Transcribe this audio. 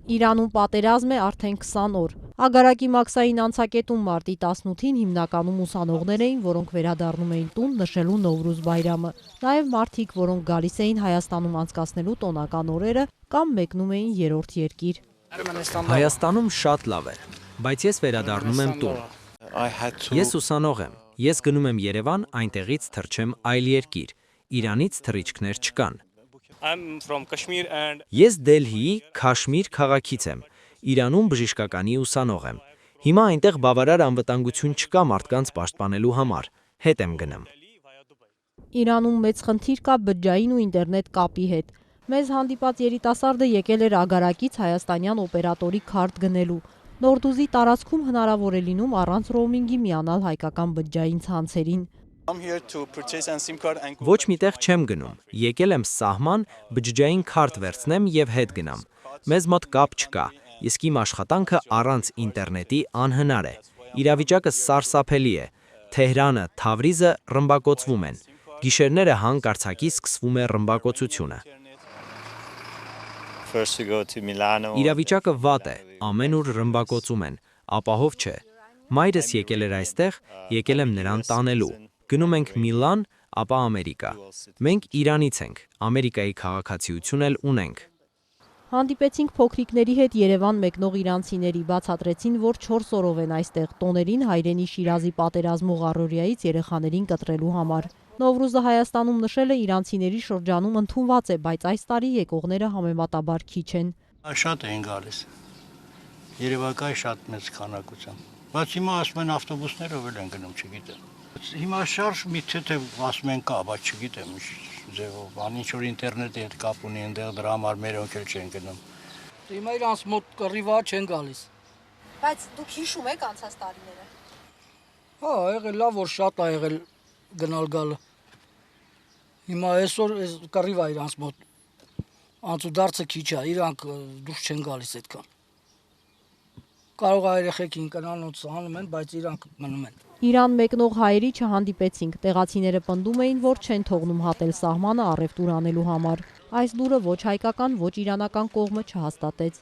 Իրանում պատերազմ է արդեն 20 օր։ Ագարակի մաքսային անցակետում մարտի 18-ին հիմնականում ուսանողներ էին, որոնք վերադառնում էին տուն նշելու Նովրուզ Բայրամը։ Նաև մարդիկ, որոնք գալիս էին Հայաստանում անցկացնելու տոնական օրերը կամ մեկնում էին երրորդ երկիր։ Հայաստանում շատ լավ է, բայց ես վերադառնում եմ տուն։ Ես ուսանող եմ, ես գնում եմ Երևան, այնտեղից թռչեմ այլ երկիր, Իրանից թռիչքներ չկան։ Ես Դելհիի Քաշմիր քաղաքից եմ, Իրանում բժշկականի ուսանող եմ։ Հիմա այնտեղ բավարար անվտանգություն չկա մարդկանց պաշտպանելու համար, հետ եմ գնում։ Իրանում մեծ խնդիր կա բջջային ու ինտերնետ կապի հետ։ Մեզ հանդիպած երիտասարդը եկել էր Ագարակից հայաստանյան օպերատորի քարտ գնելու։ Նորդուզի տարածքում հնարավոր է լինում առանց ռոումինգի միանալ հայկական բջջային ցանցերին։ Ոչ միտեղ չեմ գնում, եկել եմ սահման, բջջային քարտ վերցնեմ և հետ գնամ։ Մեզ մոտ կապ չկա, իսկ իմ աշխատանքը առանց ինտերնետի անհնար է։ Իրավիճակը սարսափելի է։ Թեհրանը, Թավրիզը ռմբակոծվում են։ Գիշերները հանկարծակի սկսվում է ռմբակոծությունը։ Իրավիճակը վատ է, ամեն օր ռմբակոծում են, ապահով չէ։ Մայրս եկել էր այստեղ, եկել եմ նրան տանելու։ Գնում ենք Միլան, ապա Ամերիկա։ Մենք Իրանից ենք, Ամերիկայի քաղաքացիություն էլ ունենք։ Հանդիպեցինք փոքրիկների հետ Երևան մեկնող իրանցիների, բացատրեցին, որ 4 օրով են այստեղ տոներին հայրենի Շիրազի պատերազմող առօրյայից երեխաներին կտրելու համար։ Նովրուզը Հայաստանում նշել է իրանցիների շրջանում ընդունված է, բայց այս տարի եկողները համեմատաբար քիչ են։ Շատ են գալիս։ Երևակայի շատ մեծ քանակությամբ։ Բայց հիմա ասում են ավտոբուսներով էլ են գնում, չգիտեմ։ Հիմա շարժ մի թեթև ասում են կա, բայց չգիտեմ ինչ ձևով, ինչ որ ինտերնետի հետ կապ ունի, այնտեղ դրա համար մերոնք էլ չեն գնում։ Հիմա իրանց մոտ կռիվա չեն գալիս։ Բայց դուք հիշում եք անցած տարիները։ Հա, եղել լավ որ շատ ա եղել գնալ գալը։ Հիմա այսօր այս կռիվա իրանց մոտ անցուդարձը քիչ է, իրանք դուրս չեն գալիս այդքան։ Կարող է երեխեքին կնանոց անում են, բայց իրանք մնում են։ Իրան մեկնող հայերի չհանդիպեցինք, տեղացիները պնդում էին, որ չեն թողնում հատել սահմանը առևտուր անելու համար։ Այս լուրը ոչ հայկական, ոչ իրանական կողմը չհաստատեց։